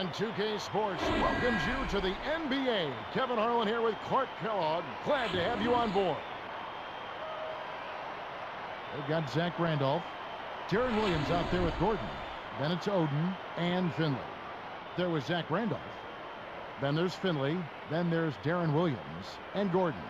And 2K Sports welcomes you to the NBA. Kevin Harlan here with Clark Kellogg. Glad to have you on board. They've got Zach Randolph. Deron Williams out there with Gordon. Then it's Oden and Finley. There was Zach Randolph. Then there's Finley. Then there's Deron Williams and Gordon.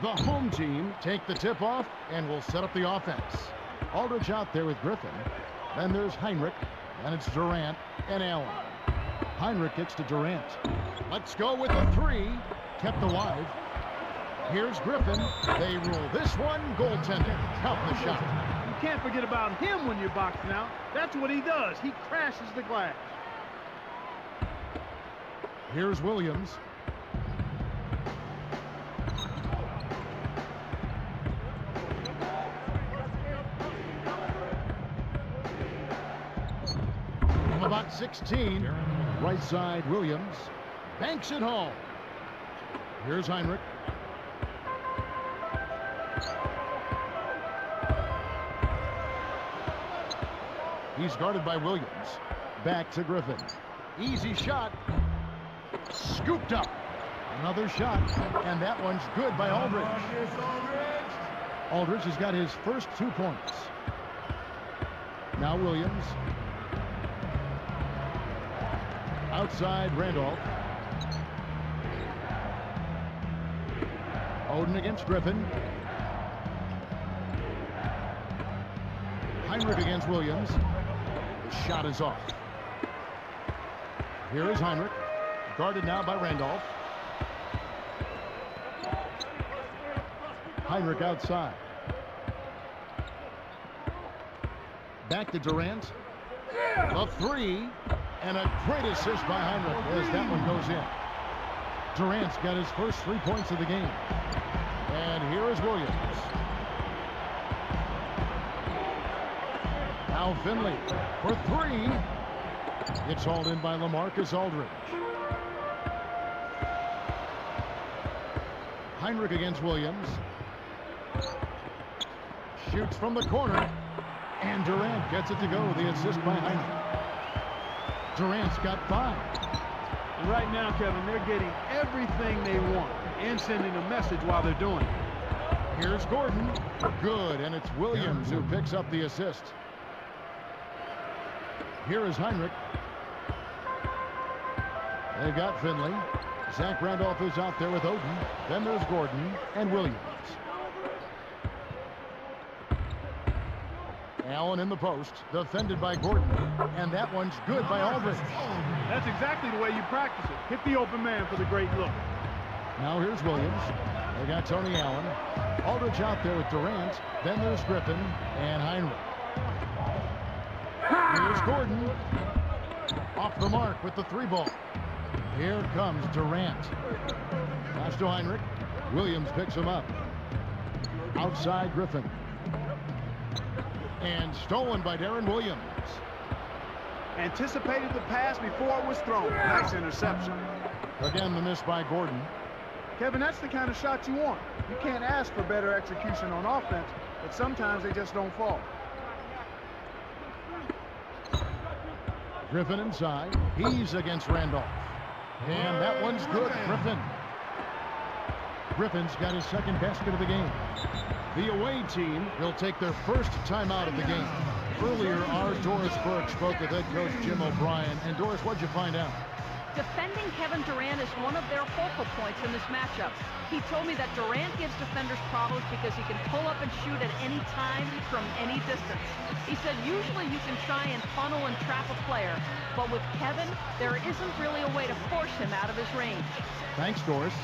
The home team take the tip-off and will set up the offense. Aldridge out there with Griffin. Then there's Hinrich. Then it's Durant and Allen. Hinrich gets to Durant. Let's go with the three. Kept alive. Here's Griffin. They rule this one. Goaltender. Count the shot. You can't forget about him when you're boxing out. That's what he does. He crashes the glass. Here's Williams. About 16, right side Williams, banks it home. Here's Hinrich. He's guarded by Williams. Back to Griffin. Easy shot. Scooped up. Another shot, and that one's good by Aldridge. Aldridge has got his first 2 points. Now Williams. Outside Randolph. Oden against Griffin. Hinrich against Williams. The shot is off. Here is Hinrich. Guarded now by Randolph. Hinrich outside. Back to Durant. The three. And a great assist by Hinrich as that one goes in. Durant's got his first 3 points of the game. And here is Williams. Now Finley for three. It's hauled in by LaMarcus Aldridge. Hinrich against Williams. Shoots from the corner. And Durant gets it to go. The assist by Hinrich. Durant's got 5. And right now, Kevin, they're getting everything they want and sending a message while they're doing it. Here's Gordon. Good, and it's Williams who picks up the assist. Here is Hinrich. They got Finley. Zach Randolph is out there with Oden. Then there's Gordon and Williams. Allen in the post, defended by Gordon, and that one's good by Aldridge. That's exactly the way you practice it. Hit the open man for the great look. Now here's Williams. They got Tony Allen. Aldridge out there with Durant. Then there's Griffin and Hinrich. Here's Gordon. Off the mark with the 3 ball. Here comes Durant. Pass to Hinrich. Williams picks him up. Outside Griffin. And stolen by Deron Williams. Anticipated the pass before it was thrown. Nice interception. Again, the miss by Gordon. Kevin, that's the kind of shot you want. You can't ask for better execution on offense, but sometimes they just don't fall. Griffin inside. He's against Randolph. And that one's good, Griffin. Griffin's got his second basket of the game. The away team will take their first timeout of the game. Earlier, our Doris Burke spoke with head coach Jim O'Brien. And Doris, what'd you find out? Defending Kevin Durant is one of their focal points in this matchup. He told me that Durant gives defenders problems because he can pull up and shoot at any time from any distance. He said usually you can try and funnel and trap a player, but with Kevin, there isn't really a way to force him out of his range. Thanks, Doris.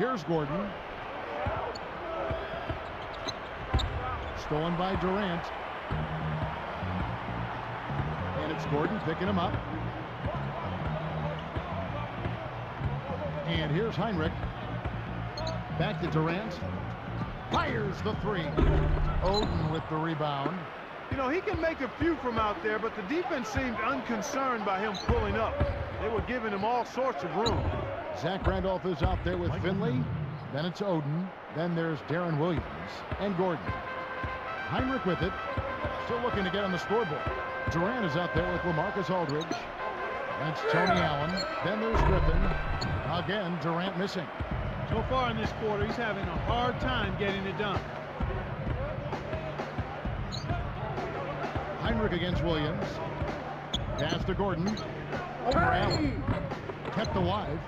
Here's Gordon. Stolen by Durant. And it's Gordon picking him up. And here's Hinrich. Back to Durant. Fires the three. Oden with the rebound. You know, he can make a few from out there, but the defense seemed unconcerned by him pulling up. They were giving him all sorts of room. Zach Randolph is out there with Finley. Then it's Oden. Then there's Darren Williams and Gordon. Hinrich with it. Still looking to get on the scoreboard. Durant is out there with LaMarcus Aldridge. That's Tony Allen. Then there's Griffin. Again, Durant missing. So far in this quarter, he's having a hard time getting it done. Hinrich against Williams. Pass to Gordon. Over Allen. Kept alive.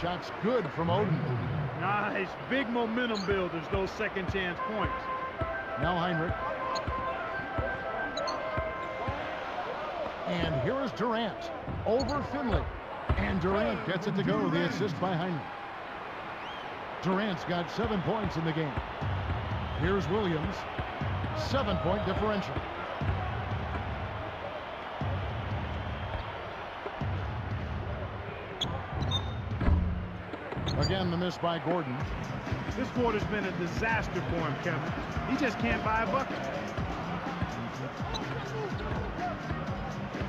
Shots good from Oden. Nice. Big momentum builders, those second chance points. Now Hinrich. And here is Durant. Over Finley. And Durant gets it to go. The assist by Hinrich. Durant's got 7 points in the game. Here's Williams. 7-point differential. Again, the miss by Gordon. This quarter's been a disaster for him, Kevin. He just can't buy a bucket.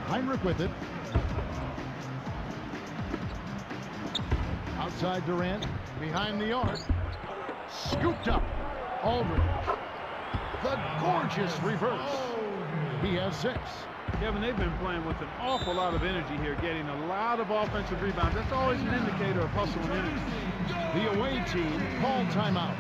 Hinrich with it. Outside Durant. Behind the arc. Scooped up. Aldridge. The gorgeous reverse. He has 6. Kevin, they've been playing with an awful lot of energy here, getting a lot of offensive rebounds. That's always an indicator of hustle and energy. The away team called timeout.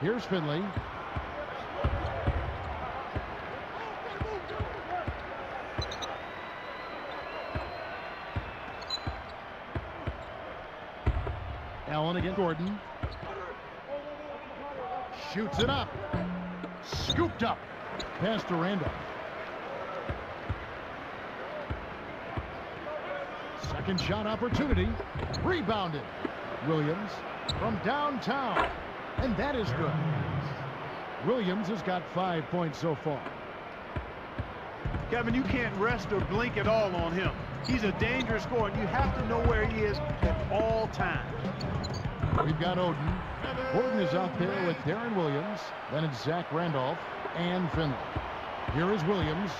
Here's Finley. Allen against Gordon. Shoots it up. Scooped up. Pass to Randolph. Second shot opportunity. Rebounded. Williams from downtown. And that is good. Williams has got 5 points so far. Kevin, you can't rest or blink at all on him. He's a dangerous scorer, and you have to know where he is at all times. We've got Oden. Gordon is out there with Darren Williams. Then it's Zach Randolph and Finley. Here is Williams.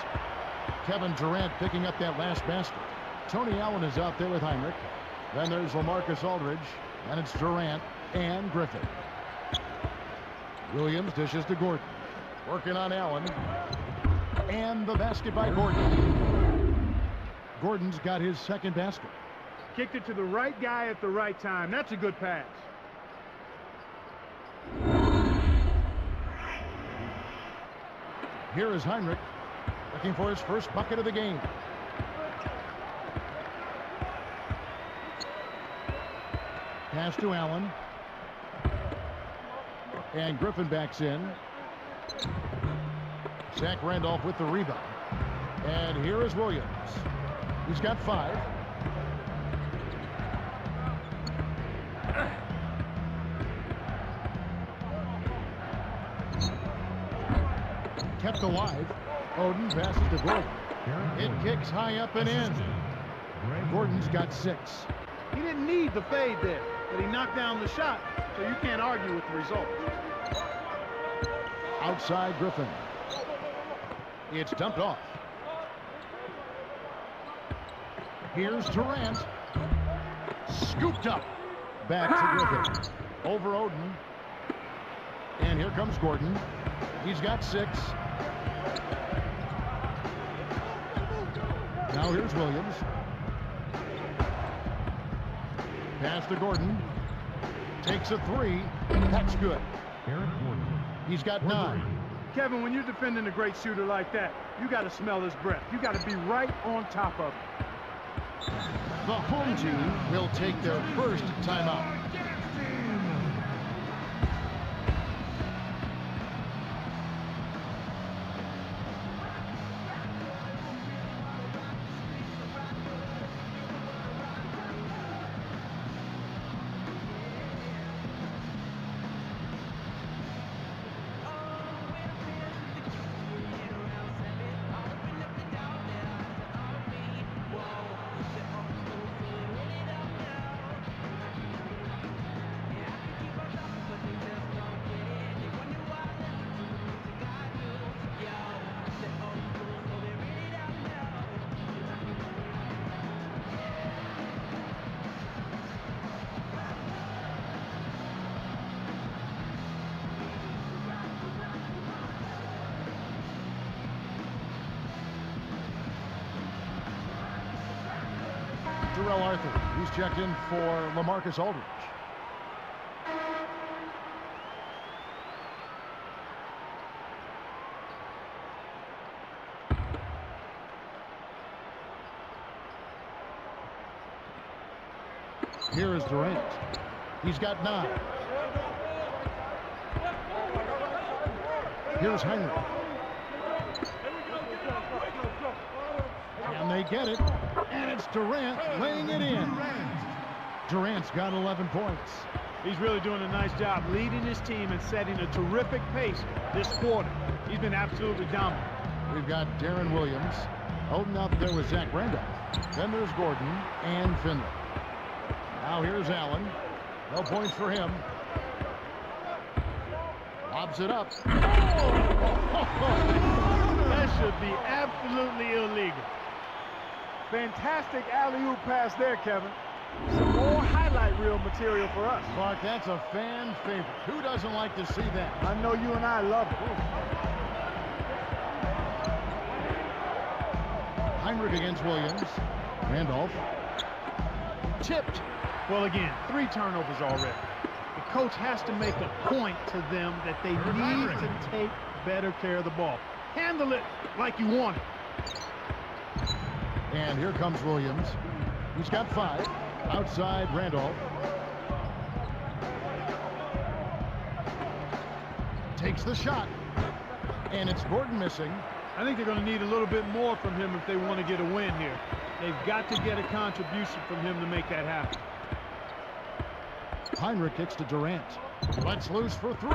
Kevin Durant picking up that last basket. Tony Allen is out there with Hinrich. Then there's LaMarcus Aldridge. And it's Durant and Griffin. Williams dishes to Gordon. Working on Allen. And the basket by Gordon. Gordon's got his second basket. Kicked it to the right guy at the right time. That's a good pass. Here is Hinrich looking for his first bucket of the game. Pass to Allen. And Griffin backs in. Zach Randolph with the rebound. And here is Williams. He's got 5. Kept alive. Oden passes to Gordon. It kicks high up and in. Gordon's got 6. He didn't need the fade there, but he knocked down the shot, so you can't argue with the result. Outside Griffin. It's dumped off. Here's Durant. Scooped up. Back to Griffin. Over Oden. And here comes Gordon. He's got 6. Now here's Williams. Pass to Gordon. Takes a 3. That's good. He's got 9. Kevin, when you're defending a great shooter like that, you got to smell his breath. You got to be right on top of it. The home team will take their first timeout. Terrell Arthur. He's checked in for LaMarcus Aldridge. Here is Durant. He's got 9. Here's Heinrich. And they get it. And it's Durant laying it in. Durant's got 11 points. He's really doing a nice job leading his team and setting a terrific pace this quarter. He's been absolutely dominant. We've got Darren Williams. Holding out there with Zach Randolph. Then there's Gordon and Finley. Now here's Allen. No points for him. Lobs it up. That should be absolutely illegal. Fantastic alley-oop pass there, Kevin. Some more highlight reel material for us. Clark, that's a fan favorite. Who doesn't like to see that? I know you and I love it. Heinrich against Williams. Randolph. Tipped. Well, again, 3 turnovers already. The coach has to make a point to them that they need to take better care of the ball. Handle it like you want it. And here comes Williams. He's got 5. Outside Randolph. Takes the shot. And it's Gordon missing. I think they're going to need a little bit more from him if they want to get a win here. They've got to get a contribution from him to make that happen. Heinrich kicks to Durant. Lets loose for 3.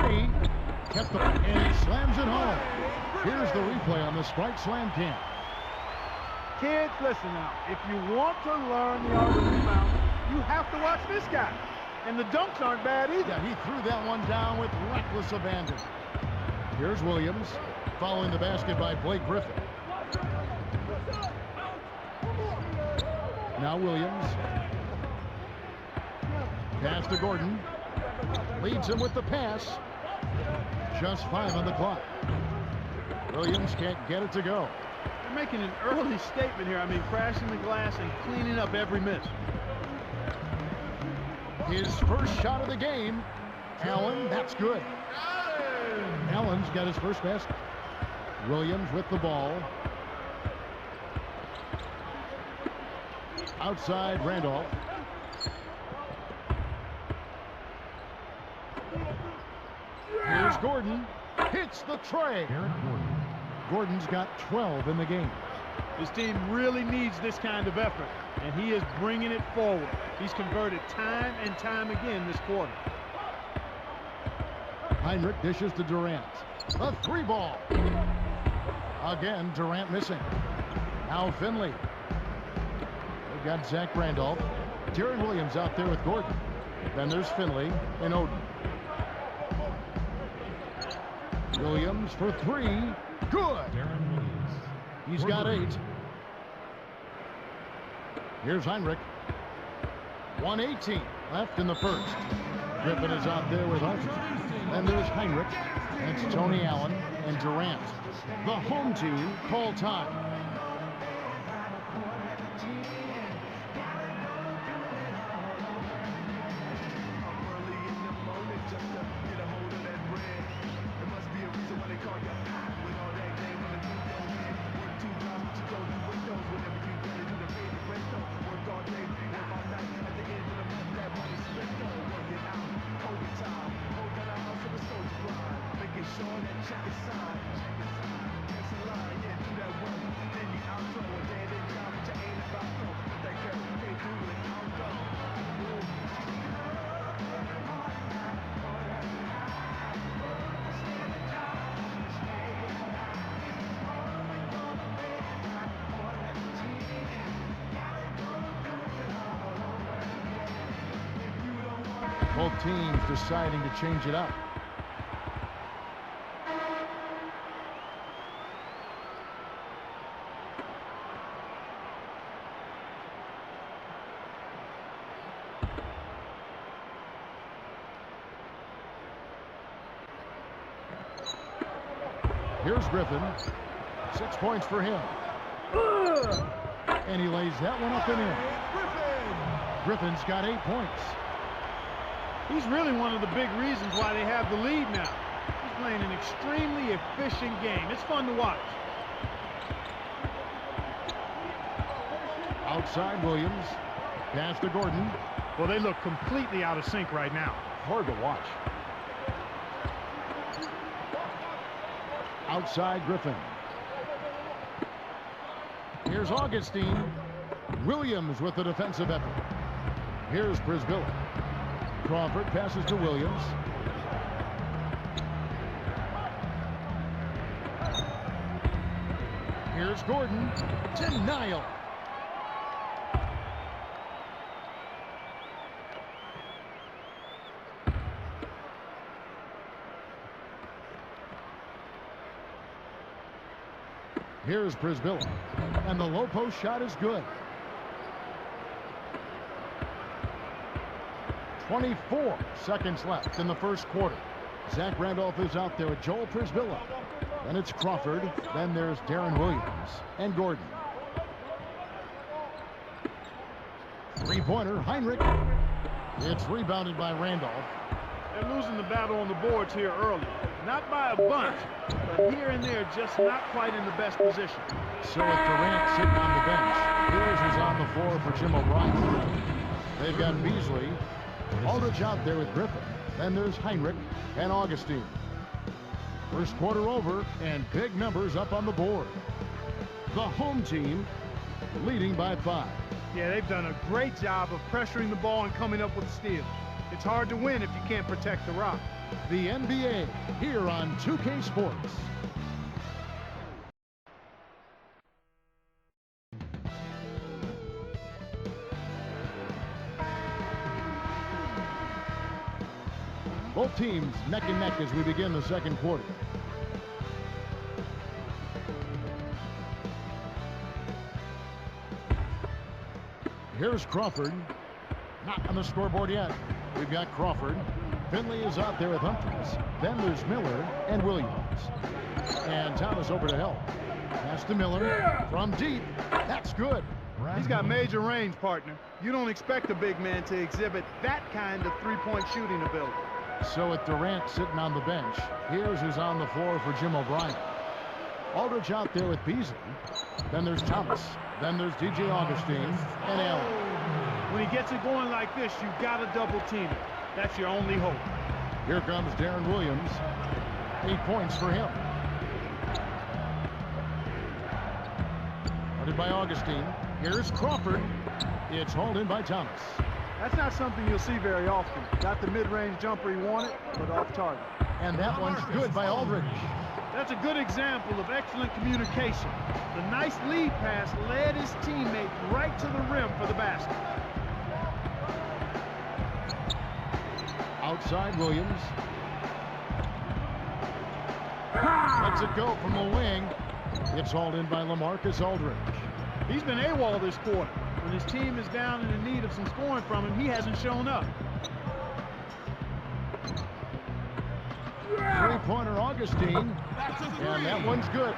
Kept it, and he slams it home. Here's the replay on the Sprite Slam Cam. Kids, listen now. If you want to learn the art of rebound, you have to watch this guy. And the dunks aren't bad either. Yeah, he threw that one down with reckless abandon. Here's Williams, following the basket by Blake Griffin. Now Williams. Pass to Gordon. Leads him with the pass. Just 5 on the clock. Williams can't get it to go. They're making an early statement here. I mean, crashing the glass and cleaning up every miss. His first shot of the game. Allen, that's good. Allen's got his first basket. Williams with the ball. Outside Randolph. Here's Gordon. Hits the tray. Gordon's got 12 in the game. His team really needs this kind of effort, and he is bringing it forward. He's converted time and time again this quarter. Heinrich dishes to Durant. A 3 ball. Again, Durant missing. Now Finley. They've got Zach Randolph. Deron Williams out there with Gordon. Then there's Finley and Oden. Williams for three. Good. He's got 8. Here's Hinrich. 1:18 left in the first. Griffin is out there with Hunter. Then there's Hinrich. That's Tony Allen and Durant. The home team call time. Both teams deciding to change it up. Here's Griffin. 6 points for him. And he lays that one up and in. Griffin's got 8 points. He's really one of the big reasons why they have the lead now. He's playing an extremely efficient game. It's fun to watch. Outside Williams. Pass to Gordon. Well, they look completely out of sync right now. Hard to watch. Outside Griffin. Here's Augustine. Williams with the defensive effort. Here's Brisbilla. Crawford passes to Williams. Here's Gordon to Nile. Here's Brisbilla. And the low post shot is good. 24 seconds left in the first quarter. Zach Randolph is out there with Joel Brisbilla. Then it's Crawford. Then there's Deron Williams and Gordon. Three-pointer, Hinrich. It's rebounded by Randolph. They're losing the battle on the boards here early. Not by a bunch, but here and there, just not quite in the best position. So with Durant sitting on the bench, here's who's on the floor for Jim O'Brien. They've got Beasley. Aldridge out there with Griffin. Then there's Hinrich and Augustine. First quarter over, and big numbers up on the board. The home team leading by 5. Yeah, they've done a great job of pressuring the ball and coming up with steals. It's hard to win if you can't protect the rock. The NBA here on 2K Sports. Both teams neck and neck as we begin the second quarter. Here's Crawford. Not on the scoreboard yet. We've got Crawford. Finley is out there with Humphries. Then there's Miller and Williams. And Thomas over to help. Pass to Miller from deep. That's good. He's got major range, partner. You don't expect a big man to exhibit that kind of three-point shooting ability. So with Durant sitting on the bench, here's who's on the floor for Jim O'Brien. Aldridge out there with Beasley. Then there's Thomas. Then there's DJ Augustine and Allen. When he gets it going like this, you've got to double team it. That's your only hope. Here comes Deron Williams. 8 points for him. Guarded by Augustine. Here's Crawford. It's hauled in by Thomas. That's not something you'll see very often. Got the mid-range jumper he wanted, but off target. And that one's good by Aldridge. That's a good example of excellent communication. The nice lead pass led his teammate right to the rim for the basket. Outside Williams. Lets it go from the wing. It's hauled in by LaMarcus Aldridge. He's been AWOL this quarter. When his team is down and in need of some scoring from him, he hasn't shown up. Three-pointer Augustine. And that one's good.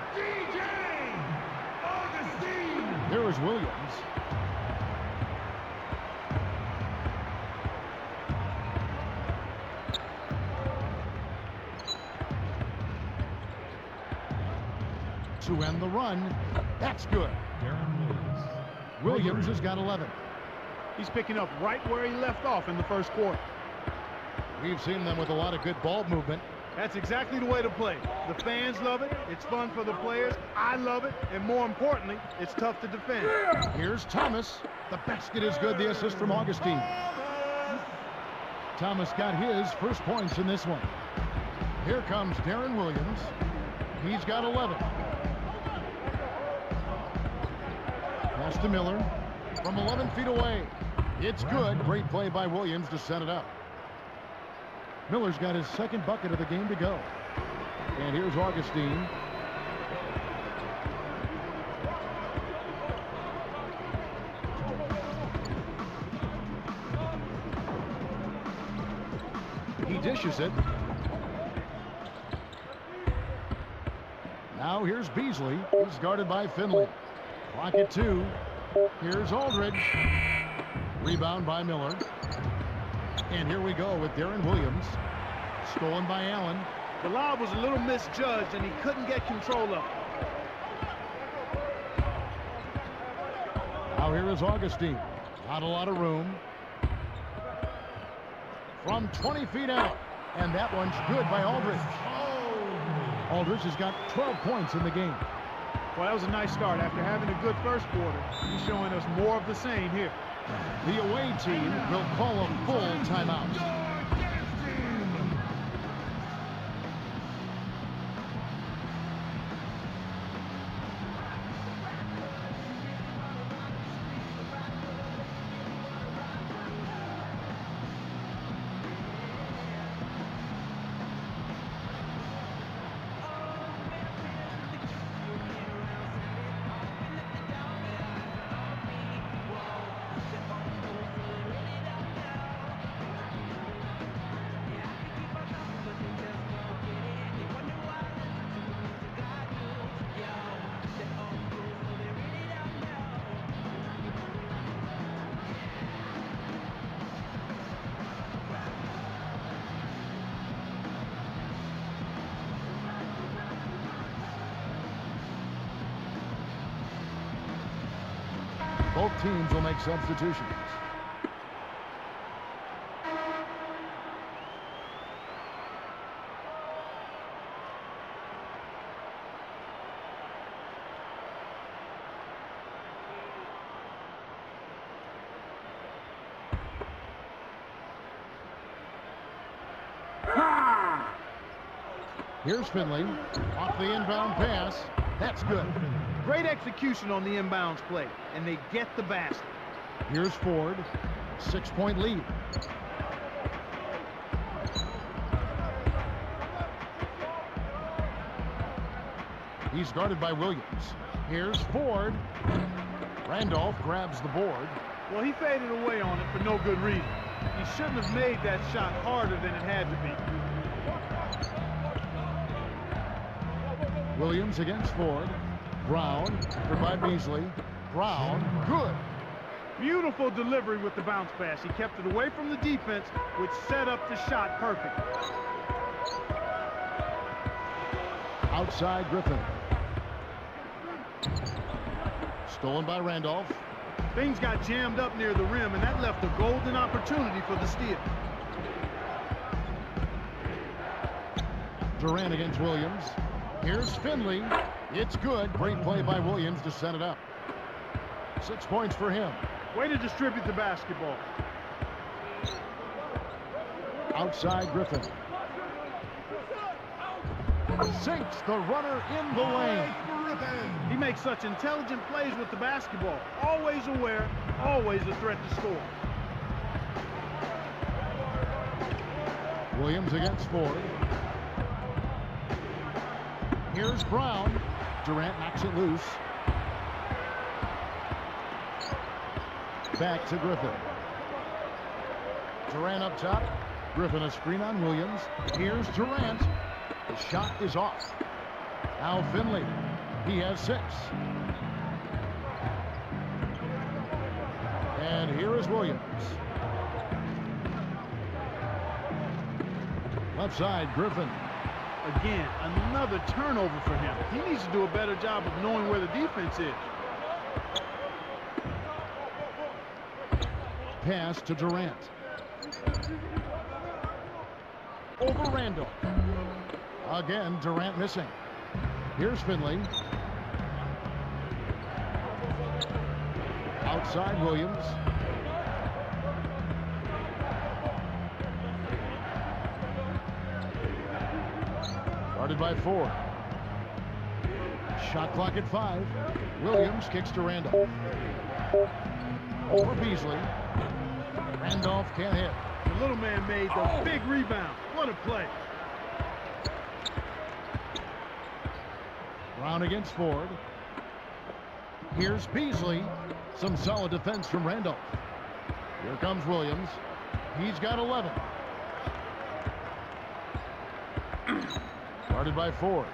Here is Williams. To end the run. That's good. Williams has got 11. He's picking up right where he left off in the first quarter. We've seen them with a lot of good ball movement. That's exactly the way to play. The fans love it. It's fun for the players. I love it. And more importantly, it's tough to defend. Here's Thomas. The basket is good. The assist from Augustine. Thomas got his first points in this one. Here comes Darren Williams. He's got 11. Pass to Miller from 11 feet away. It's good. Great play by Williams to set it up. Miller's got his second bucket of the game to go. And here's Augustine. He dishes it. Now here's Beasley. He's guarded by Finley. Clock at 2. Here's Aldridge. Rebound by Miller. And here we go with Darren Williams. Stolen by Allen. The lob was a little misjudged, and he couldn't get control of it. Now here is Augustine. Not a lot of room. From 20 feet out. And that one's good by Aldridge. Aldridge has got 12 points in the game. Well, that was a nice start. After having a good first quarter, he's showing us more of the same here. The away team will call a full timeout. Both teams will make substitutions. Here's Finley off the inbound pass. That's good. Great execution on the inbounds play, and they get the basket. Here's Ford. 6-point lead. He's guarded by Williams. Here's Ford. Randolph grabs the board. Well, he faded away on it for no good reason. He shouldn't have made that shot harder than it had to be. Williams against Ford. Brown, covered by Beasley. Brown, good. Beautiful delivery with the bounce pass. He kept it away from the defense, which set up the shot perfect. Outside Griffin. Stolen by Randolph. Things got jammed up near the rim, and that left a golden opportunity for the steal. Durant against Williams. Here's Finley. It's good. Great play by Williams to set it up. 6 points for him. Way to distribute the basketball. Outside Griffin. Sinks the runner in the lane. He makes such intelligent plays with the basketball. Always aware, always a threat to score. Williams against Ford. Here's Brown. Durant knocks it loose. Back to Griffin. Durant up top. Griffin a screen on Williams. Here's Durant. The shot is off. Now Finley. He has 6. And here is Williams. Left side, Griffin. Again, another turnover for him. He needs to do a better job of knowing where the defense is. Pass to Durant. Over Randall. Again, Durant missing. Here's Finley. Outside Williams. Guarded by 4. Shot clock at 5. Williams kicks to Randolph. Over Beasley. Randolph can't hit. The little man made the big rebound. What a play. Brown against Ford. Here's Beasley. Some solid defense from Randolph. Here comes Williams. He's got 11. Guarded by Ford.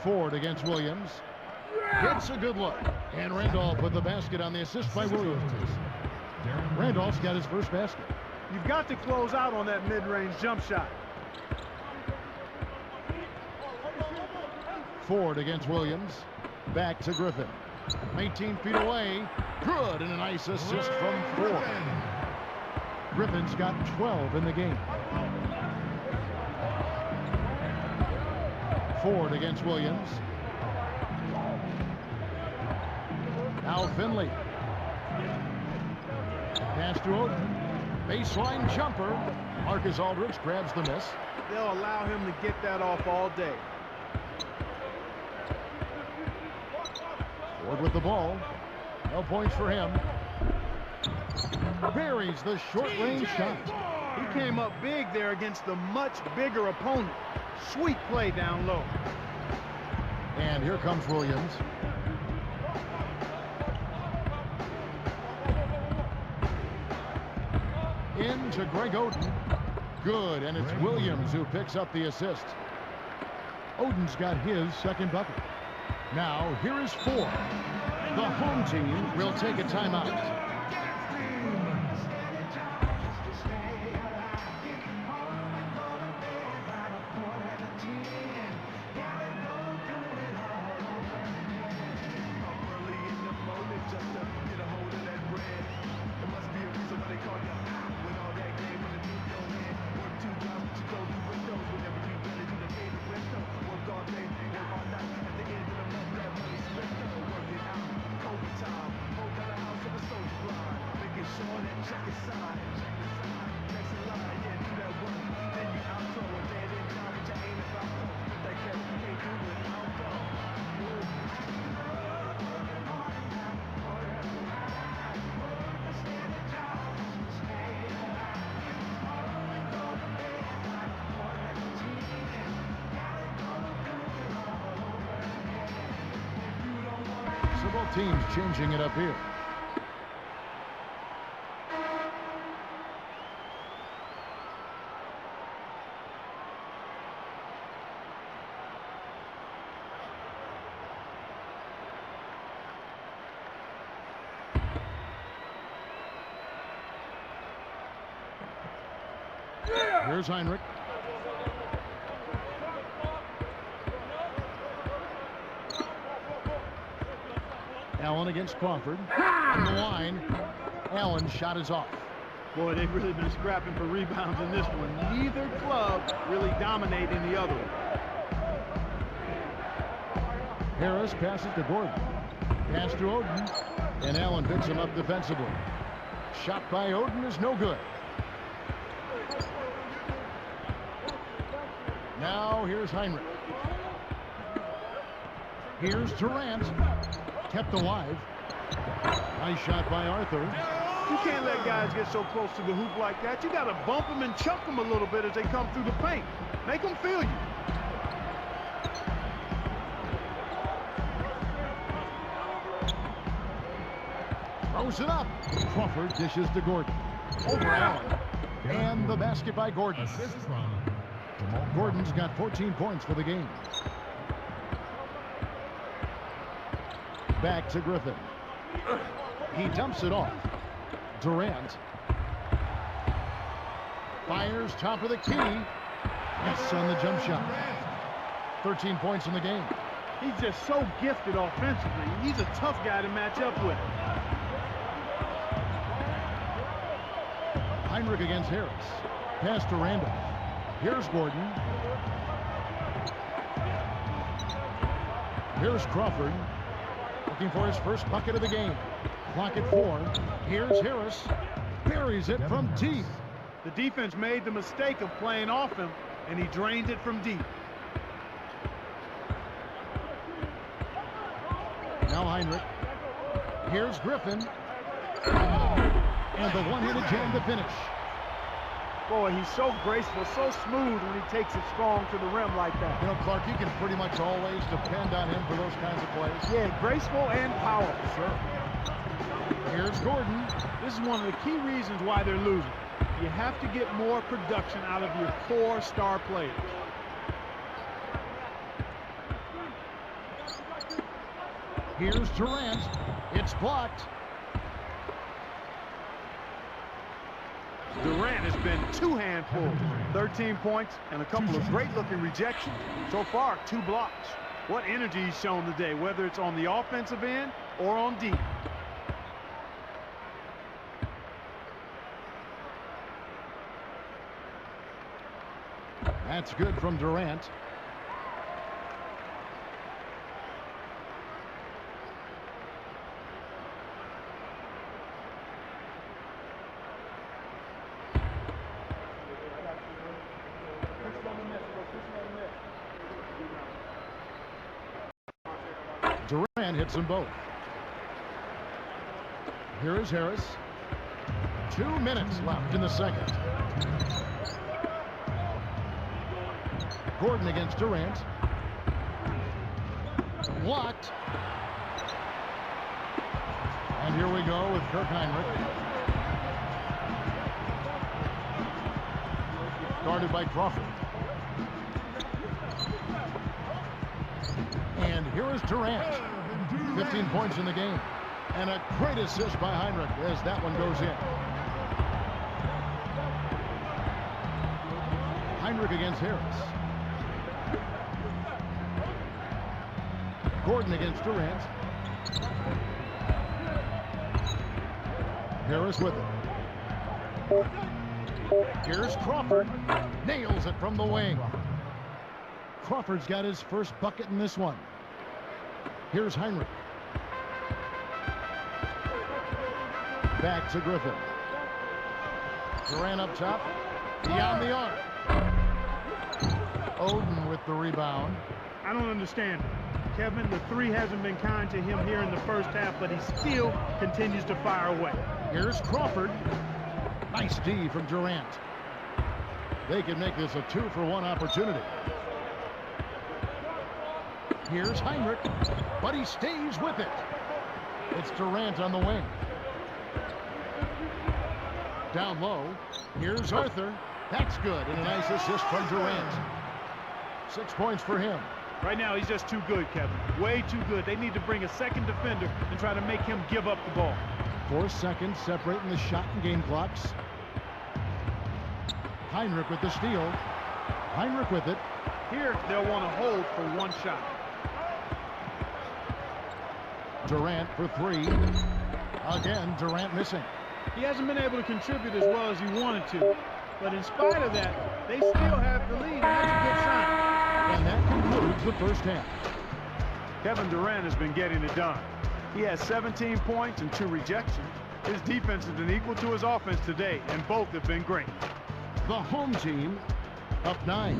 Ford against Williams. Gets a good look. And Randolph with the basket on the assist by Williams. Randolph's got his first basket. You've got to close out on that mid-range jump shot. Ford against Williams. Back to Griffin. 18 feet away. Good, and a nice assist from Ford. Griffin's got 12 in the game. Ford against Williams. Now Finley. Pass to Oden. Baseline jumper. Marcus Aldridge grabs the miss. They'll allow him to get that off all day. Ford with the ball. No points for him. Buries the short-range shot. He came up big there against the much bigger opponent. Sweet play down low. And here comes Williams. Into Greg Oden. Good, and it's Williams who picks up the assist. Oden's got his second bucket. Now, here is Ford. The home team will take a timeout. Both teams changing it up here. Here's Heinrich. Allen against Crawford. On the line, Allen's shot is off. Boy, they've really been scrapping for rebounds in this one. Neither club really dominating the other one. Harris passes to Gordon. Pass to Oden. And Allen picks him up defensively. Shot by Oden is no good. Now here's Hinrich. Here's Durant. Kept alive. Nice shot by Arthur. You can't let guys get so close to the hoop like that. You got to bump them and chuck them a little bit as they come through the paint. Make them feel you. Throws it up. Crawford dishes to Gordon. Over Allen. And the basket by Gordon. Gordon's got 14 points for the game. Back to Griffin. He dumps it off. Durant. Fires top of the key. Yes, on the jump shot. 13 points in the game. He's just so gifted offensively. He's a tough guy to match up with. Hinrich against Harris. Pass to Randolph. Here's Gordon. Here's Crawford. Looking for his first bucket of the game. Clock at 4. Here's Harris. Buries it from deep. The defense made the mistake of playing off him, and he drained it from deep. Now Hinrich. Here's Griffin. And the one-handed jam to finish. Boy, he's so graceful, so smooth when he takes it strong to the rim like that. You know, Clark, you can pretty much always depend on him for those kinds of plays. Yeah, graceful and powerful. Sure. Here's Gordon. This is one of the key reasons why they're losing. You have to get more production out of your core star players. Here's Durant. It's blocked. Durant has been 2 handfuls, 13 points, and a couple of great-looking rejections. So far, 2 blocks. What energy he's shown today, whether it's on the offensive end or on deep. That's good from Durant. Durant hits them both. Here is Harris. 2 minutes left in the second. Gordon against Durant. Blocked. And here we go with Kirk Hinrich. Guarded by Crawford. And here is Durant. 15 points in the game. And a great assist by Hinrich as that one goes in. Hinrich against Harris. Gordon against Durant. Harris with it. Here's Crawford. Nails it from the wing. Crawford's got his first bucket in this one. Here's Hinrich. Back to Griffin. Durant up top. Beyond the arc. Oden with the rebound. I don't understand it. Kevin, the 3 hasn't been kind to him here in the first half, but he still continues to fire away. Here's Crawford. Nice D from Durant. They can make this a 2-for-1 opportunity. Here's Hinrich, but he stays with it. It's Durant on the wing. Down low. Here's Arthur. That's good, and a nice assist from Durant. 6 points for him. Right now, he's just too good, Kevin. Way too good. They need to bring a second defender and try to make him give up the ball. 4 seconds separating the shot and game clocks. Hinrich with the steal. Hinrich with it. Here, they'll want to hold for 1 shot. Durant for 3. Again, Durant missing. He hasn't been able to contribute as well as he wanted to. But in spite of that, they still have the lead, and that's a good sign. And that concludes the first half. Kevin Durant has been getting it done. He has 17 points and 2 rejections. His defense has been equal to his offense today, and both have been great. The home team up 9.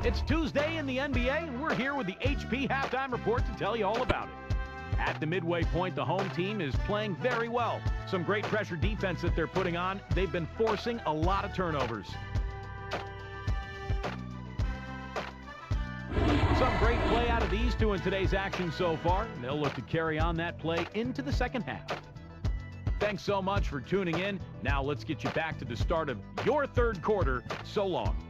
It's Tuesday in the NBA, and we're here with the HP Halftime Report to tell you all about it. At the midway point, the home team is playing very well. Some great pressure defense that they're putting on. They've been forcing a lot of turnovers. Some great play out of these two in today's action so far. They'll look to carry on that play into the second half. Thanks so much for tuning in. Now let's get you back to the start of your third quarter. So long.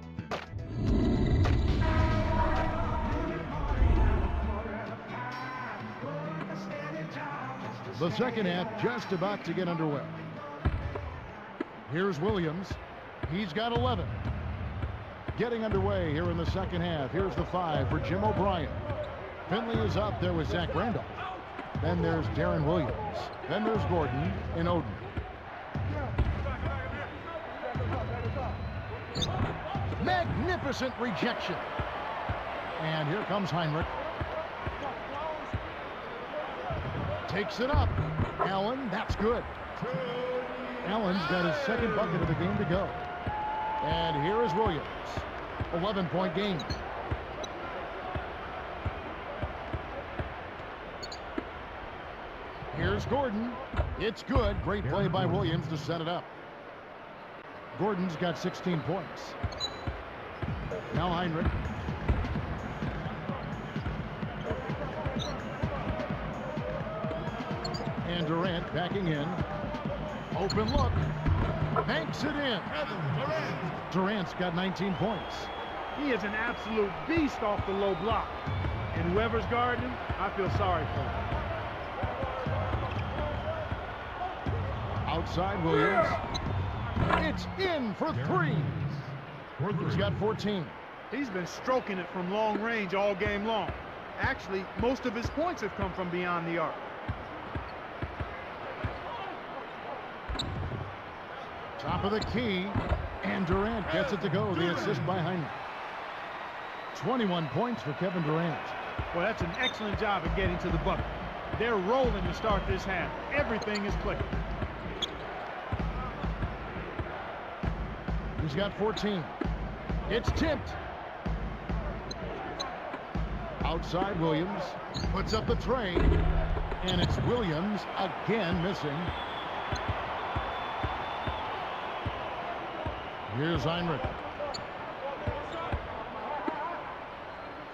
The second half just about to get underway. Here's Williams. He's got 11. Getting underway here in the second half. Here's the 5 for Jim O'Brien. Finley is up there with Zach Randolph. Then there's Darren Williams. Then there's Gordon and Oden. Magnificent rejection. And here comes Hinrich. Takes it up. Allen, that's good. Allen's got his second bucket of the game to go. And here is Williams. 11-point game. Here's Gordon. It's good. Great play by Williams to set it up. Gordon's got 16 points. Now Hinrich. And Durant backing in. Open look. Banks it in. Durant's got 19 points. He is an absolute beast off the low block. And whoever's guarding him, I feel sorry for him. Outside Williams. It's in for 3. He's got 14. He's been stroking it from long range all game long. Actually, most of his points have come from beyond the arc. Top of the key, and Durant gets it to go. The assist by Hinrich. 21 points for Kevin Durant. Well, that's an excellent job of getting to the bucket. They're rolling to start this half. Everything is clicking. He's got 14. It's tipped. Outside Williams. Puts up the tray. And it's Williams again missing. Here's Hinrich.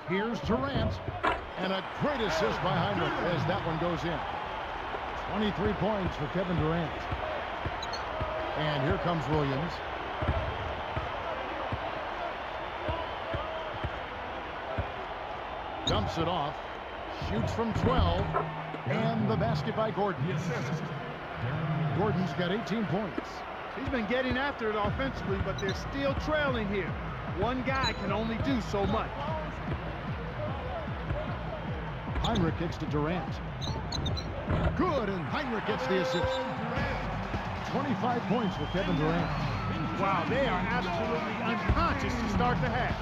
Here's Durant. And a great assist by Hinrich as that one goes in. 23 points for Kevin Durant. And here comes Williams. Dumps it off. Shoots from 12. And the basket by Gordon. Gordon's got 18 points. He's been getting after it offensively, but they're still trailing here. One guy can only do so much. Hinrich kicks to Durant. Good, and Hinrich gets the assist. 25 points for Kevin Durant. Wow, they are absolutely unconscious to start the half.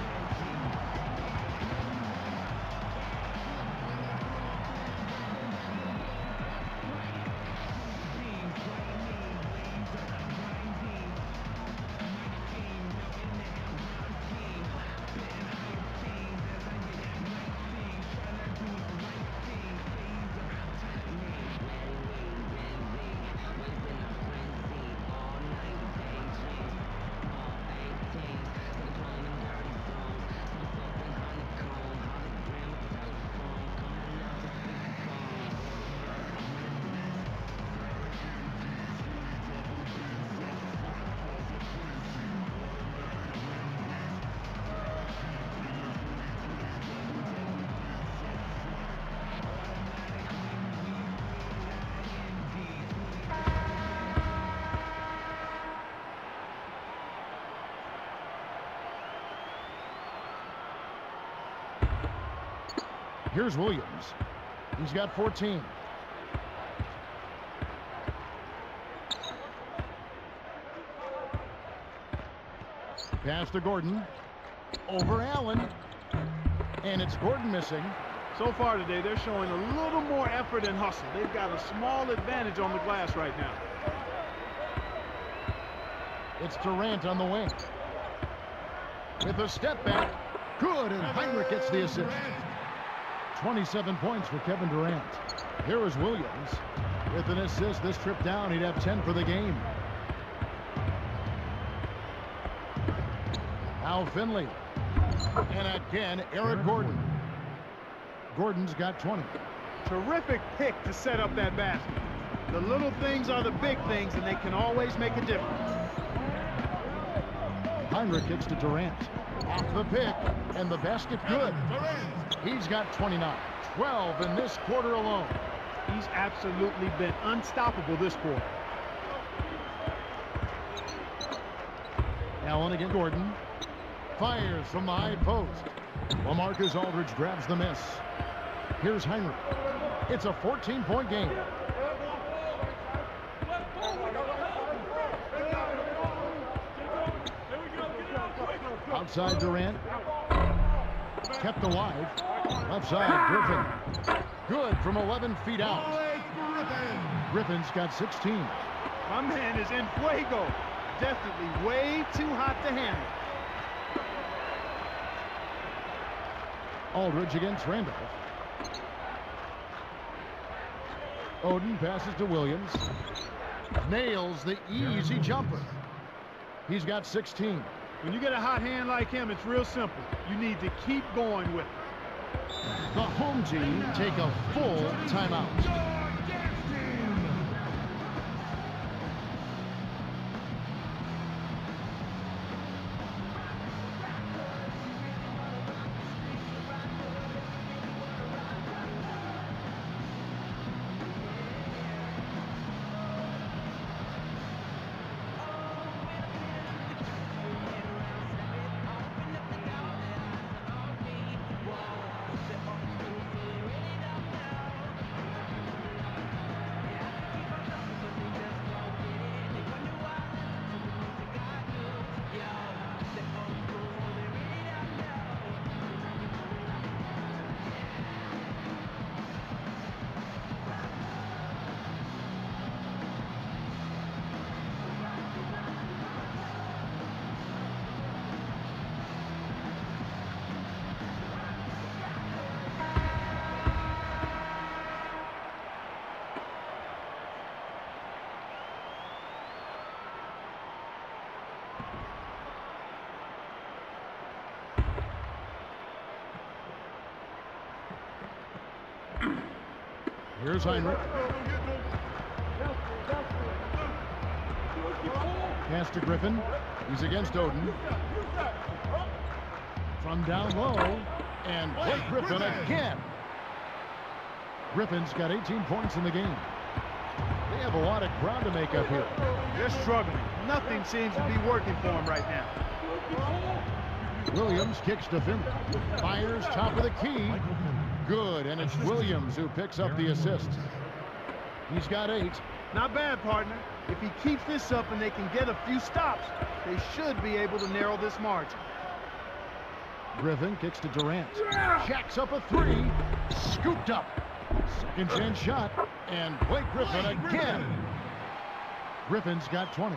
Here's Williams. He's got 14. Pass to Gordon. Over Allen. And it's Gordon missing. So far today, they're showing a little more effort and hustle. They've got a small advantage on the glass right now. It's Durant on the wing. With a step back. Good, and Heinrich gets the assist. 27 points for Kevin Durant. Here is Williams. With an assist this trip down, he'd have 10 for the game. Now Finley. And again, Eric Gordon. Gordon's got 20. Terrific pick to set up that basket. The little things are the big things, and they can always make a difference. Heinrich kicks to Durant. Off the pick, and the basket good. He's got 29. 12 in this quarter alone. He's absolutely been unstoppable this quarter. Allen against Gordon. Fires from the high post. LaMarcus Aldridge grabs the miss. Here's Heinrich. It's a 14-point game. Outside Durant. Kept alive. Left side, Griffin. Good from 11 feet out. Griffin's got 16. My man is in fuego. Definitely way too hot to handle. Aldridge against Randolph. Oden passes to Williams. Nails the easy jumper. He's got 16. When you get a hot hand like him, it's real simple. You need to keep going with it. The home team take a full timeout. Here's Heinrich. Pass to Griffin. He's against Oden. From down low. And Blake Griffin again. Griffin's got 18 points in the game. They have a lot of ground to make up here. They're struggling. Nothing seems to be working for them right now. Williams kicks to Finley. Fires top of the key. Good, and it's Williams who picks up the assist. He's got 8. Not bad, partner. If he keeps this up and they can get a few stops, they should be able to narrow this margin. Griffin kicks to Durant. Jacks up a 3. Scooped up. Second chance shot. And Blake Griffin again. Griffin's got 20.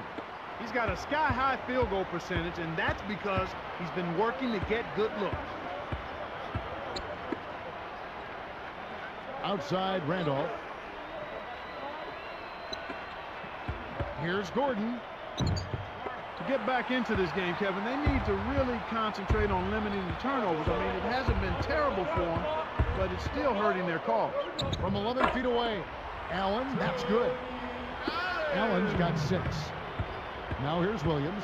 He's got a sky-high field goal percentage, and that's because he's been working to get good looks. Outside Randolph. Here's Gordon. To get back into this game, Kevin, they need to really concentrate on limiting the turnovers. I mean, it hasn't been terrible for them, but it's still hurting their cause. From 11 feet away. Allen, that's good. Allen's got 6. Now here's Williams.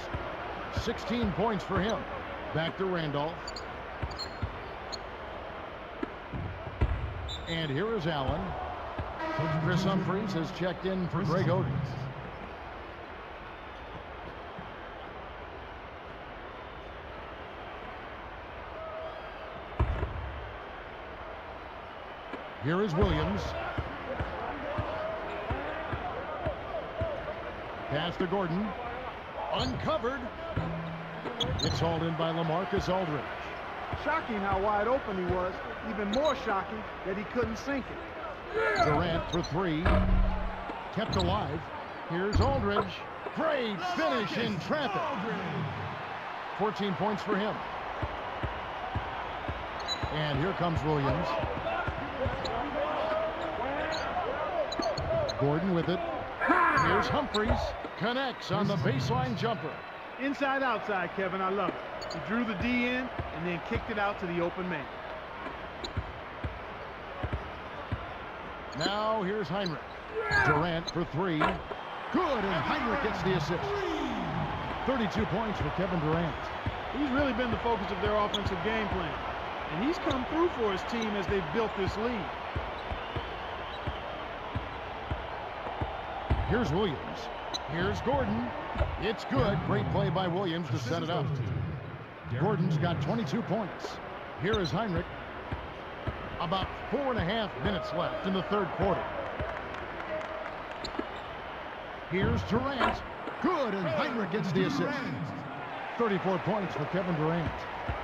16 points for him. Back to Randolph. And here is Allen. Chris Humphries has checked in for Greg Oden. Here is Williams. Pass to Gordon. Uncovered. It's hauled in by LaMarcus Aldridge. Shocking how wide open he was. Even more shocking that he couldn't sink it. Durant for 3. Kept alive. Here's Aldridge. Great finish in traffic. 14 points for him. And here comes Williams. Gordon with it. Here's Humphries. Connects on the baseline jumper. Inside, outside, Kevin. I love it. He drew the D in and then kicked it out to the open man. Now here's Hinrich. Durant for three. Good, and Hinrich gets the assist. 32 points for Kevin Durant. He's really been the focus of their offensive game plan. And he's come through for his team as they've built this lead. Here's Williams. Here's Gordon. It's good. Great play by Williams to set it up. Gordon's got 22 points. Here is Hinrich. About 4.5 minutes left in the third quarter. Here's Durant. Good, and Hinrich gets the assist. 34 points for Kevin Durant.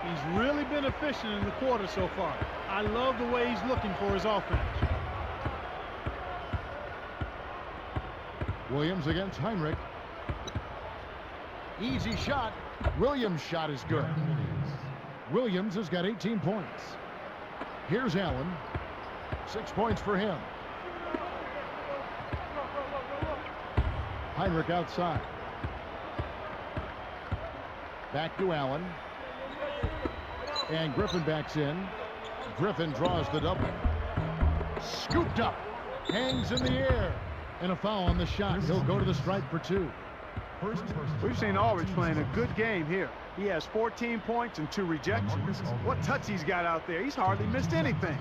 He's really been efficient in the quarter so far. I love the way he's looking for his offense. Williams against Hinrich. Easy shot. Williams' shot is good. Williams has got 18 points. Here's Allen. 6 points for him. Hinrich outside. Back to Allen. And Griffin backs in. Griffin draws the double. Scooped up. Hangs in the air. And a foul on the shot. He'll go to the stripe for two. We've seen Aldridge playing a good game here. He has 14 points and 2 rejections. What touch he's got out there. He's hardly missed anything.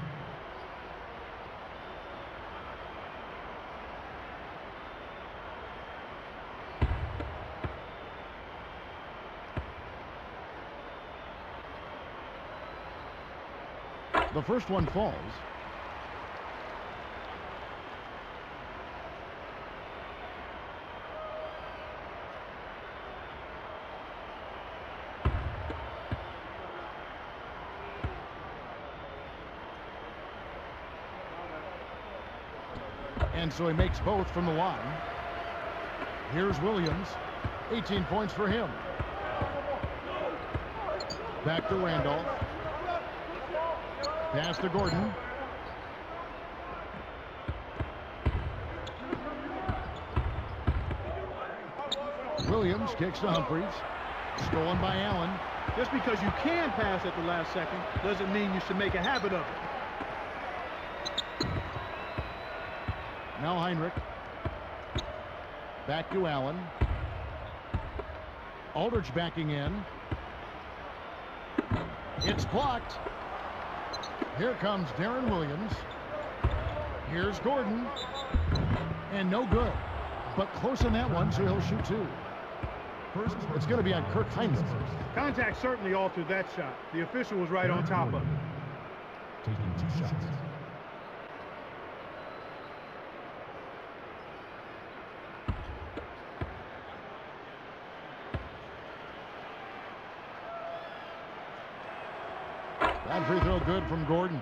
The first one falls. And so he makes both from the line. Here's Williams. 18 points for him. Back to Randolph. Pass to Gordon. Williams kicks to Humphries. Stolen by Allen. Just because you can pass at the last second doesn't mean you should make a habit of it. Now Hinrich. Back to Allen. Aldridge backing in. It's blocked. Here comes Darren Williams. Here's Gordon. And no good. But close on that one, so he'll shoot two. First, it's going to be on Kirk Hinrich. Contact certainly altered that shot. The official was right on top of it. Taking 2 shots. That free throw good from Gordon.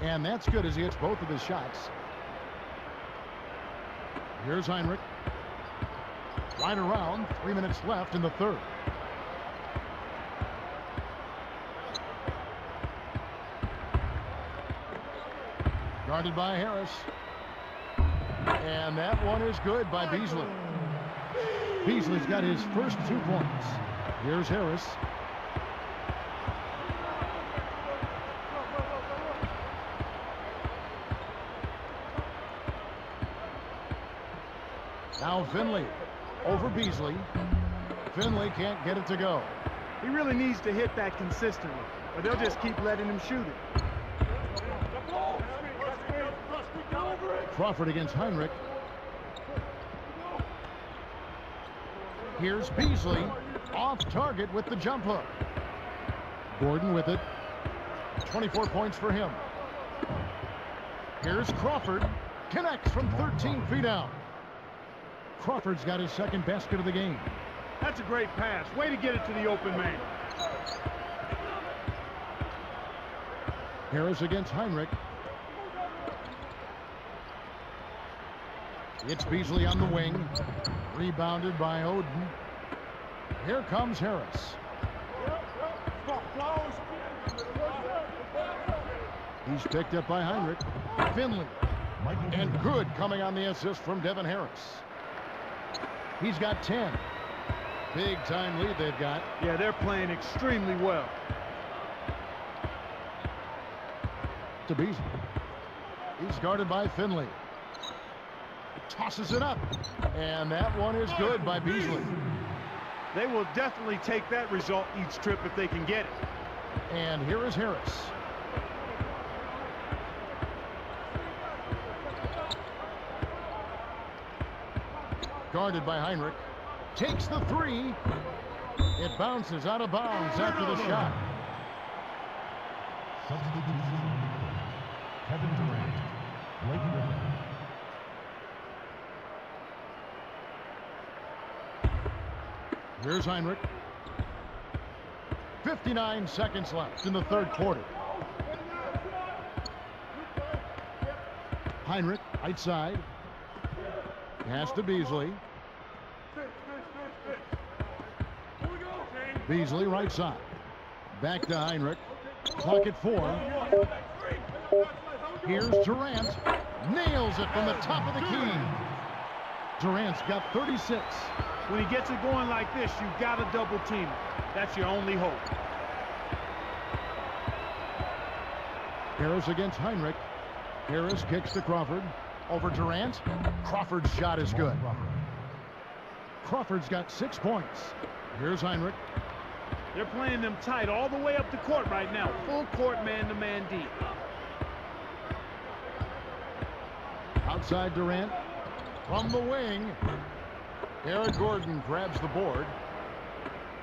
And that's good as he hits both of his shots. Here's Hinrich. Right around. 3 minutes left in the third. Guarded by Harris. And that one is good by Beasley. Beasley's got his first 2 points. Here's Harris. Now Finley over Beasley. Finley can't get it to go. He really needs to hit that consistently, or they'll just keep letting him shoot it. Crawford against Hinrich. Here's Beasley. Off target with the jump hook. Gordon with it. 24 points for him. Here's Crawford. Connects from 13 feet out. Crawford's got his second basket of the game. That's a great pass. Way to get it to the open man. Harris against Heinrich. It's Beasley on the wing. Rebounded by Oden. Here comes Harris. He's picked up by Heinrich. Finley. And good coming on the assist from Devin Harris. He's got 10. Big time lead they've got. Yeah, they're playing extremely well. To Beasley. He's guarded by Finley. Tosses it up. And that one is good by Beasley. They will definitely take that result each trip if they can get it. And here is Harris. Guarded by Heinrich. Takes the three. It bounces out of bounds after the shot. Substitution. Kevin Durant. Blake Griffin. Here's Heinrich. 59 seconds left in the third quarter. Heinrich, right side. Pass to Beasley. Beasley, right side. Back to Heinrich. Clock at 4. Here's Durant. Nails it from the top of the key. Durant's got 36. When he gets it going like this, you've got to double team him. That's your only hope. Harris against Heinrich. Harris kicks to Crawford. Over Durant. Crawford's shot is good. Crawford's got 6 points. Here's Heinrich. They're playing them tight all the way up the court right now. Full court man-to-man deep. Outside Durant. From the wing. Eric Gordon grabs the board.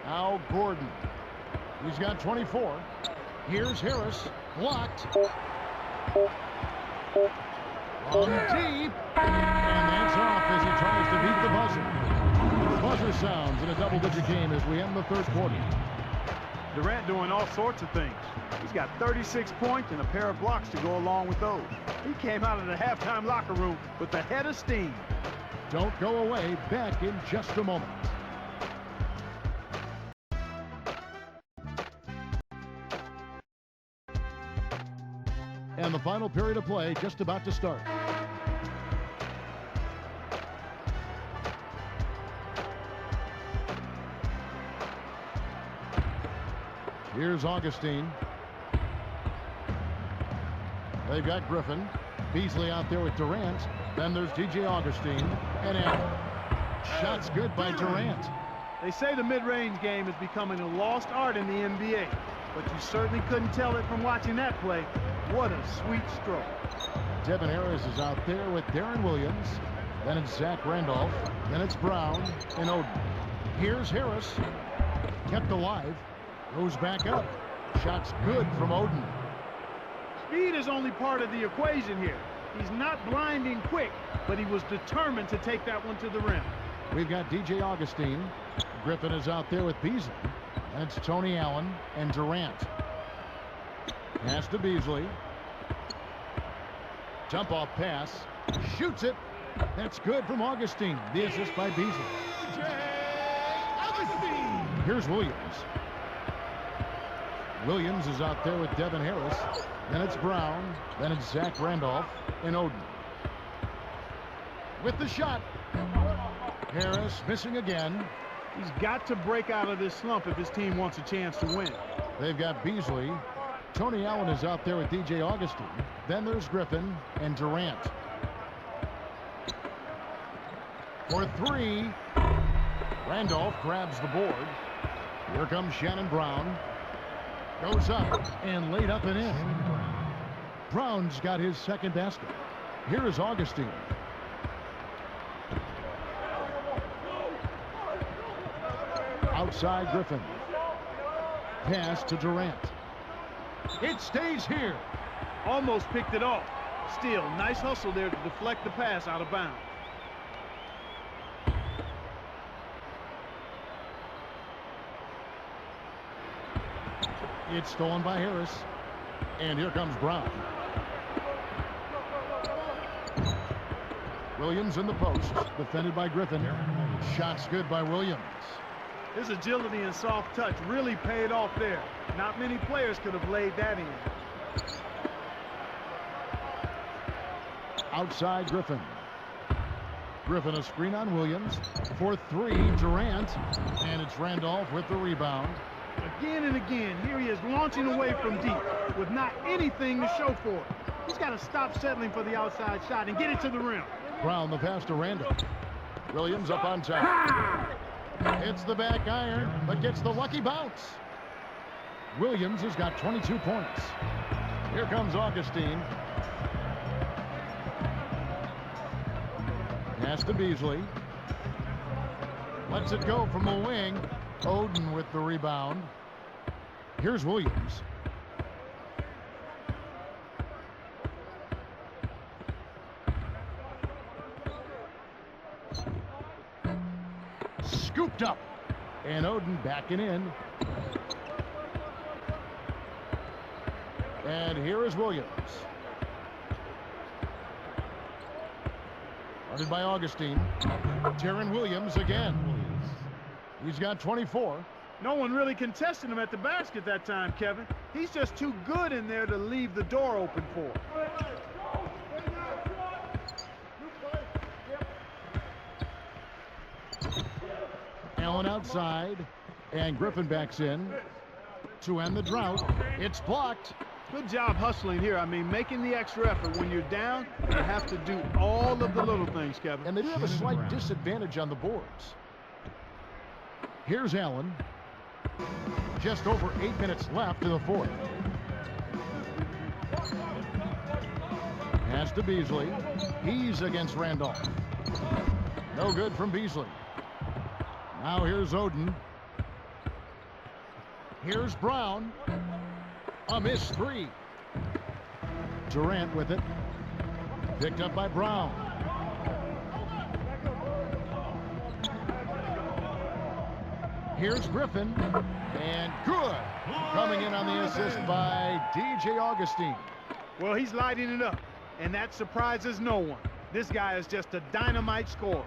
Now Gordon. He's got 24. Here's Harris. Blocked. On deep. And that's off as he tries to beat the buzzer. The buzzer sounds in a double-digit game as we end the third quarter. Durant doing all sorts of things. He's got 36 points and a pair of blocks to go along with those. He came out of the halftime locker room with a head of steam. Don't go away. Back in just a moment. And the final period of play just about to start. Here's Augustine. They've got Griffin. Beasley out there with Durant. Then there's DJ Augustine and Allen. Shots good by Durant. They say the mid-range game is becoming a lost art in the NBA, but you certainly couldn't tell it from watching that play. What a sweet stroke. Devin Harris is out there with Darren Williams. Then it's Zach Randolph. Then it's Brown and Oden. Here's Harris. Kept alive. Goes back up. Shots good from Oden. Speed is only part of the equation here. He's not blinding quick, but he was determined to take that one to the rim. We've got DJ Augustine. Griffin is out there with Beasley. And it's Tony Allen and Durant. Pass to Beasley. Jump off pass. Shoots it. That's good from Augustine. The assist by Beasley. Here's Williams. Williams is out there with Devin Harris. Then it's Brown. Then it's Zach Randolph and Oden. With the shot. Harris missing again. He's got to break out of this slump if his team wants a chance to win. They've got Beasley. Tony Allen is out there with DJ Augustine. Then there's Griffin and Durant. For three. Randolph grabs the board. Here comes Shannon Brown. Goes up and laid up and in. Brown's got his second basket. Here is Augustine. Outside Griffin. Pass to Durant. It stays here. Almost picked it off. Still, nice hustle there to deflect the pass out of bounds. It's stolen by Harris. And here comes Brown. Williams in the post, defended by Griffin. Shots good by Williams. His agility and soft touch really paid off there. Not many players could have laid that in. Outside Griffin. Griffin a screen on Williams. For three, Durant. And it's Randolph with the rebound. Again and again, here he is launching away from deep with not anything to show for it. He's got to stop settling for the outside shot and get it to the rim. Brown the pass to Randall. Williams up on top. Hits the back iron, but gets the lucky bounce. Williams has got 22 points. Here comes Augustine. Pass to Beasley. Lets it go from the wing. Oden with the rebound. Here's Williams. Scooped up. And Oden backing in. And here is Williams. Guarded by Augustine. Taron Williams again. He's got 24. No one really contested him at the basket that time, Kevin. He's just too good in there to leave the door open for. Allen outside, and Griffin backs in to end the drought. It's blocked. Good job hustling here. I mean, making the extra effort. When you're down, you have to do all of the little things, Kevin. And they do have a slight disadvantage on the boards. Here's Allen. Just over 8 minutes left in the fourth. Pass to Beasley. He's against Randolph. No good from Beasley. Now here's Oden. Here's Brown. A missed three. Durant with it. Picked up by Brown. Here's Griffin. And good. Coming in on the assist by DJ Augustine. Well, he's lighting it up, and that surprises no one. This guy is just a dynamite scorer.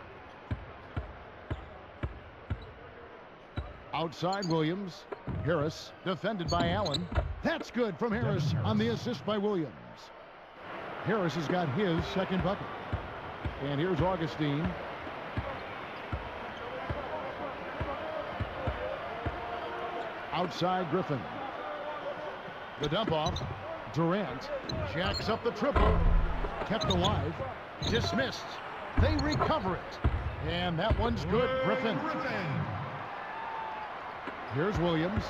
Outside Williams. Harris defended by Allen. That's good from Harris on the assist by Williams. Harris has got his second bucket. And here's Augustine. Outside Griffin. The dump off. Durant jacks up the triple. Kept alive. Dismissed. They recover it. And that one's good. Griffin. Here's Williams.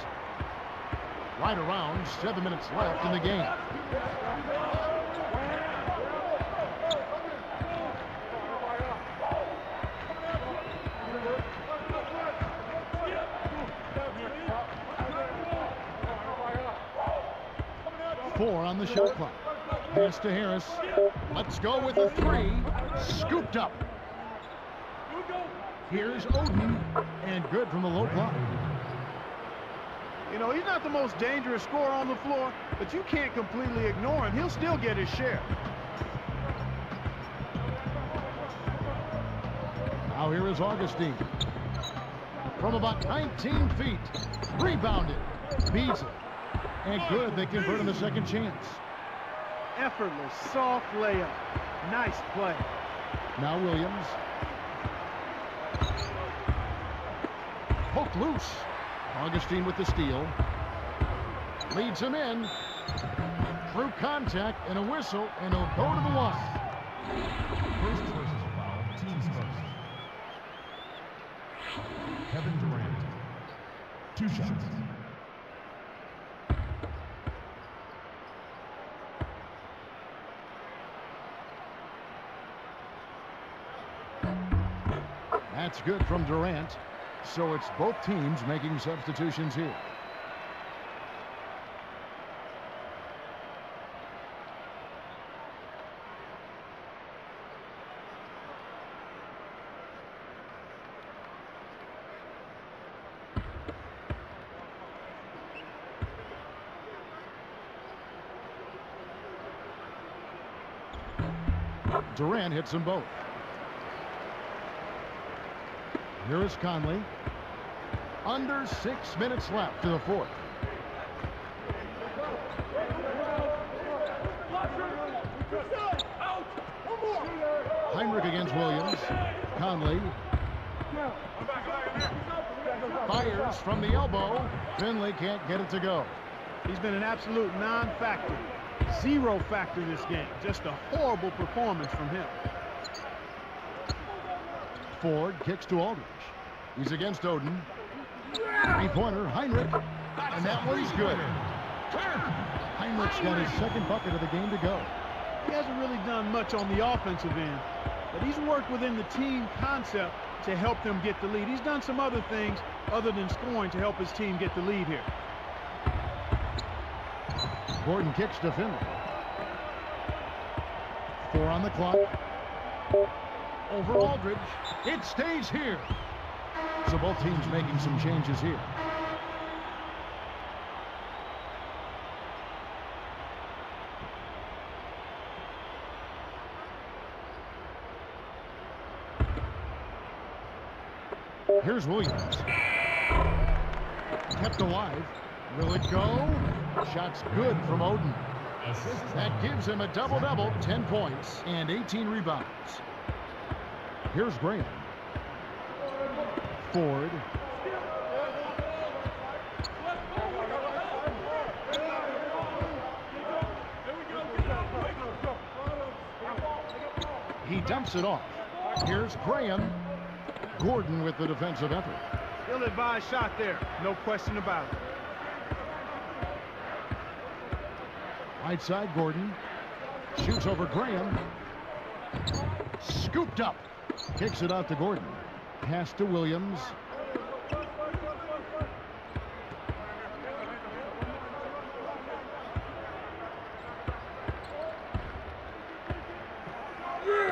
Right around 7 minutes left in the game. Four on the shot clock. Pass to Harris. Let's go with a three. Scooped up. Here's Oden. And good from the low block. You know, he's not the most dangerous scorer on the floor, but you can't completely ignore him. He'll still get his share. Now here is Augustine. From about 19 feet. Rebounded. Beasley. And good. They convert on the second chance. Effortless, soft layup. Nice play. Now Williams. Poked loose. Augustine with the steal. Leads him in. Through contact and a whistle, and he'll go to the line. First personal foul, team's first. Kevin Durant. 2 shots. That's good from Durant. So it's both teams making substitutions here. Durant hits them both. Here is Conley. Under 6 minutes left to the fourth. Hinrich against Williams. Conley fires from the elbow. Finley can't get it to go. He's been an absolute non-factor. Zero factor this game. Just a horrible performance from him. Ford kicks to Aldridge. He's against Oden. Three-pointer, Hinrich. And that one's good. Heinrich's got his second bucket of the game to go. He hasn't really done much on the offensive end, but he's worked within the team concept to help them get the lead. He's done some other things other than scoring to help his team get the lead here. Gordon kicks to Finley. 4 on the clock. Over Aldridge. It stays here. So both teams making some changes here. Here's Williams. Kept alive. Will it go? Shot's good from Oden. That gives him a double-double, 10 points and 18 rebounds. Here's Graham. Ford. He dumps it off. Here's Graham. Gordon with the defensive effort. Ill-advised shot there. No question about it. Right side, Gordon. Shoots over Graham. Scooped up. Kicks it out to Gordon. Pass to Williams.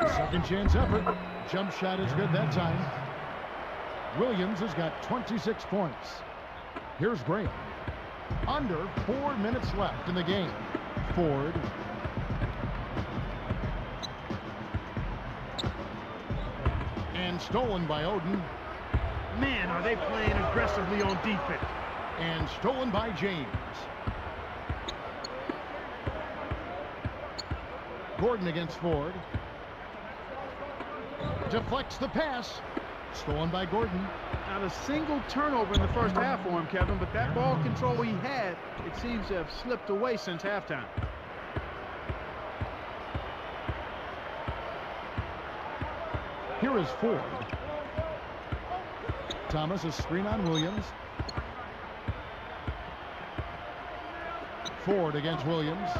Second chance effort. Jump shot is good that time. Williams has got 26 points. Here's Graham. Under 4 minutes left in the game. Ford. And stolen by Oden. Man, are they playing aggressively on defense. And stolen by James. Gordon against Ford. Deflects the pass. Stolen by Gordon. Not a single turnover in the first half for him, Kevin, but that ball control he had, it seems to have slipped away since halftime. Here is Ford. Thomas, a screen on Williams. Ford against Williams.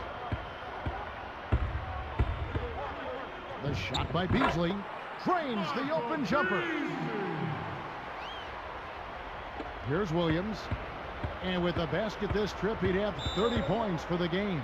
The shot by Beasley. Drains the open jumper. Here's Williams. And with a basket this trip, he'd have 30 points for the game.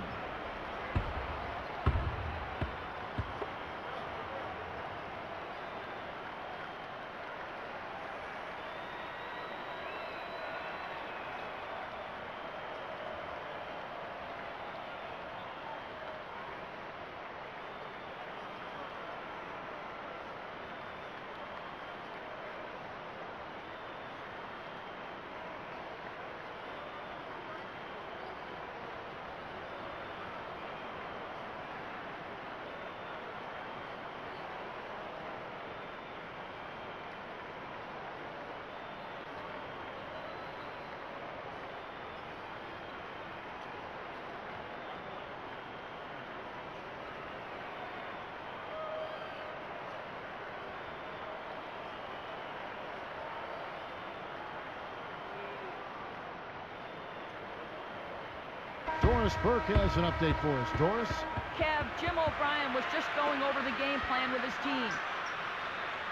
Doris Burke has an update for us. Doris? Kev, Jim O'Brien was just going over the game plan with his team.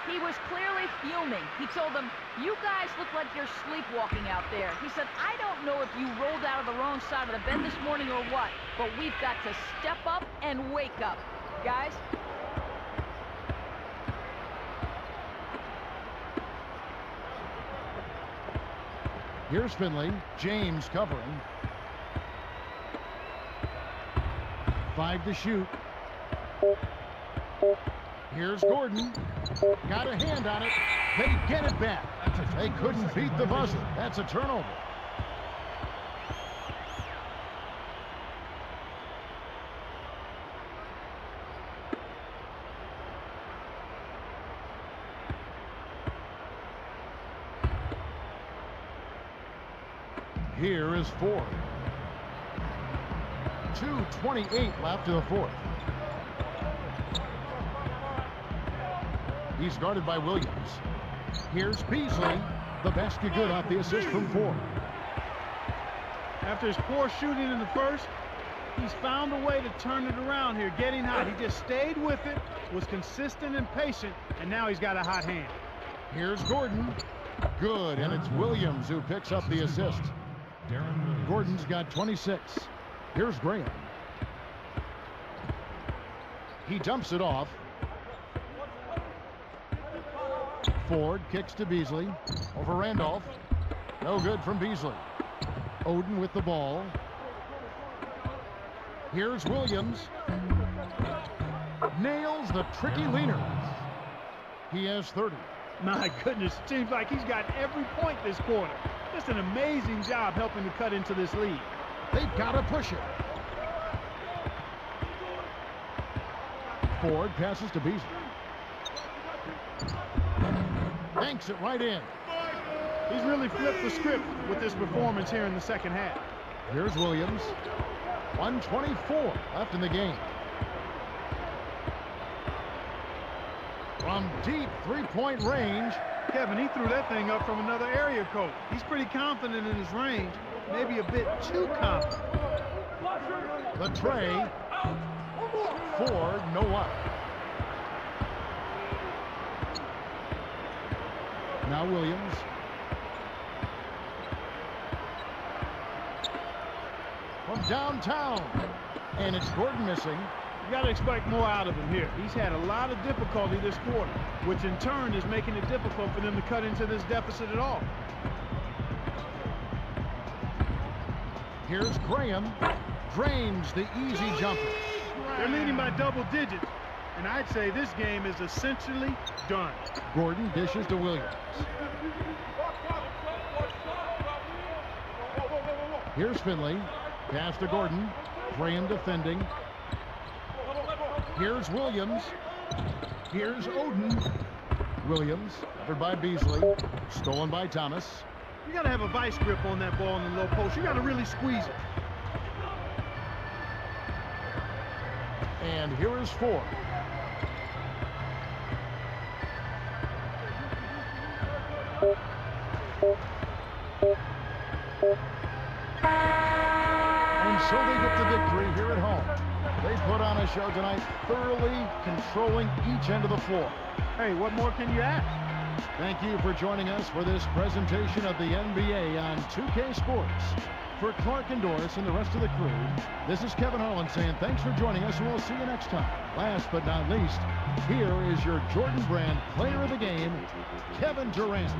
He was clearly fuming. He told them, "You guys look like you're sleepwalking out there." He said, "I don't know if you rolled out of the wrong side of the bed this morning or what, but we've got to step up and wake up. Guys?" Here's Finley. James covering. 5 to shoot. Here's Gordon. Got a hand on it. They get it back. They couldn't beat the buzzer. That's a turnover. Here is Ford. 2:28 left in the fourth. He's guarded by Williams. Here's Beasley. The basket good off the assist from Ford. After his poor shooting in the first, he's found a way to turn it around here, getting hot. He just stayed with it, was consistent and patient, and now he's got a hot hand. Here's Gordon. Good, and it's Williams who picks up the assist. Gordon's got 26. Here's Graham. He dumps it off. Ford kicks to Beasley. Over Randolph. No good from Beasley. Oden with the ball. Here's Williams. Nails the tricky leaner. He has 30. My goodness, seems like he's got every point this quarter. Just an amazing job helping to cut into this lead. They've got to push it. Ford passes to Beasley. Banks it right in. He's really flipped the script with this performance here in the second half. Here's Williams. 1:24 left in the game. From deep three-point range. Kevin, he threw that thing up from another area code. He's pretty confident in his range, maybe a bit too confident. The tray. Ford, no up. Now Williams. From downtown. And it's Gordon missing. You got to expect more out of him here. He's had a lot of difficulty this quarter, which in turn is making it difficult for them to cut into this deficit at all. Here's Graham. Drains the easy jumper. They're leading by double digits, and I'd say this game is essentially done. Gordon dishes to Williams. Here's Finley. Pass to Gordon. Graham defending. Here's Williams. Here's Oden. Williams, covered by Beasley. Stolen by Thomas. You got to have a vice grip on that ball in the low post. You got to really squeeze it. And here is Ford. And so they get the victory here at home. They put on a show tonight, thoroughly controlling each end of the floor. Hey, what more can you ask? Thank you for joining us for this presentation of the NBA on 2K Sports. For Clark and Doris and the rest of the crew, this is Kevin Harlan saying thanks for joining us, and we'll see you next time. Last but not least, here is your Jordan Brand player of the game, Kevin Durant.